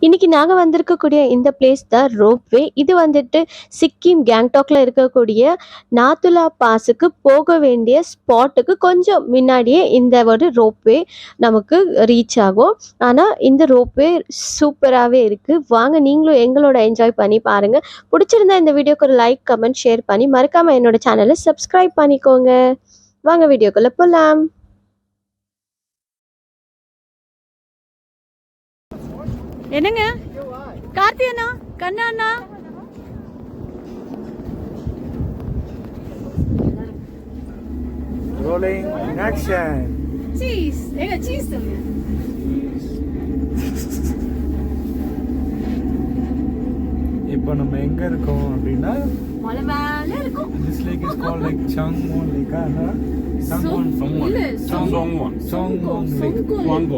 இன்னைக்கு நாங்க வந்திருக்கக்கூடிய இந்த பிளேஸ் தான் ரோப்வே. இது வந்துட்டு சிக்கிம் கேங்டாக்ல இருக்கக்கூடிய நாத்துலா பாஸுக்கு போக வேண்டிய ஸ்பாட்டுக்கு கொஞ்சம் முன்னாடியே இந்த ஒரு ரோப்வே நமக்கு ரீச் ஆகும். ஆனா இந்த ரோப்வே சூப்பராவே இருக்கு. வாங்க நீங்களும் எங்களோட என்ஜாய் பண்ணி பாருங்க. பிடிச்சிருந்தா இந்த வீடியோக்கு ஒரு லைக், கமெண்ட், ஷேர் பண்ணி மறக்காம என்னோட சேனலை சப்ஸ்கிரைப் பண்ணிக்கோங்க. வாங்க வீடியோக்குள்ள போலாம். என்னங்க கார்த்தி அண்ணா, கண்ணா அண்ணா, Rolling action. சீஸ் ஏங்க சீஸ் சொல்லுங்க. இப்போ நம்ம எங்க இருக்கோம் அப்படின்னா மலை மேல இருக்கும். this lake is called like Changwon Lake ana Changwon இல்ல, Changwon Lake Songko. Songko right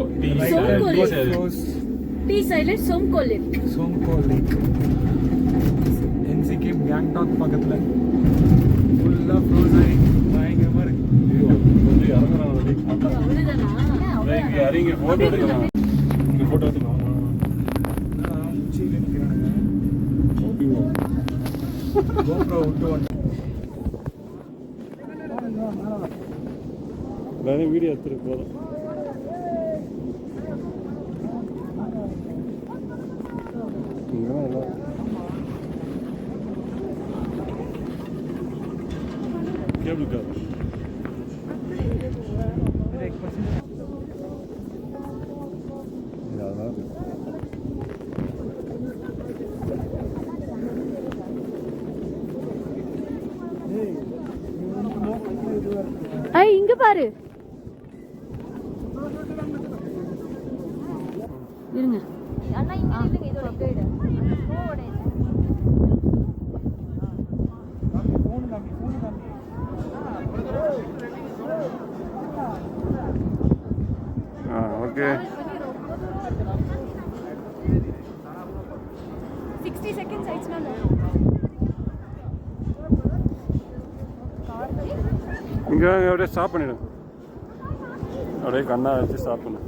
Lake. close tea சைடுல Songko Lake. Songko Lake in Sikkim Gangtok பக்கத்துல ஃபுல்லா ஃப்ரோஸ் ஆகி பயங்கரமா இருக்கு. கொஞ்சம் இறங்குறாங்க அவ்வளவுதானா? இறங்கி போட்டோ எடுக்கலாம். இங்க போட்டோ எடுக்கலாம். உச்சியில நிக்கிறாங்க. GoPro விட்டு வந்து வேற வீடியோ எடுத்துட்டு போறோம். केबल का ஐ இங்க பாரு. இருங்க அண்ணா, இங்க நில்லுங்க. இதோட கைடு போவோட ओके 60 seconds ஆயிடுச்சுனா இங்க அப்படியே ஸ்டாப் பண்ணிடு. அப்படியே கண்ணா வச்சு ஸ்டாப் பண்ணு.